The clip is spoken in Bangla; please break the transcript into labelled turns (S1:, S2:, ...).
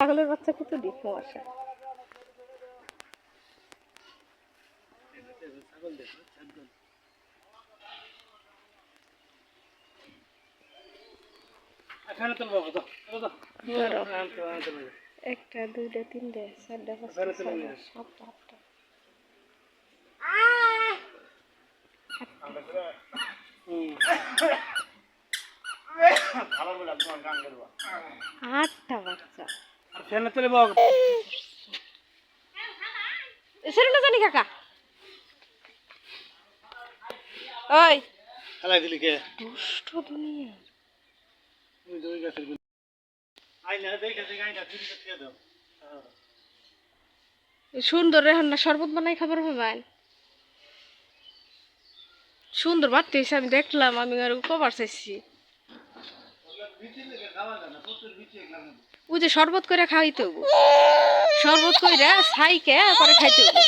S1: ছাগলের বাচ্চা কত ডিফো আসে। একটা দুইটা তিনটে চারটা পাঁচটা ছয়টা সাতটা আটটা আটটা বাচ্চা সেটা না জানি কাকা। ওই
S2: খেলাই দিলি কে
S1: দুষ্ট দুনিয়া সুন্দর এখন না শরবত বানাই খাবার ভাবেন সুন্দর বাড়তে হয়েছে। আমি দেখলাম আমি আর কবার চাইছি ওই যে শরবত করে খাইতে হবো, শরবত করে ছাইকে পরে খাইতে হবো।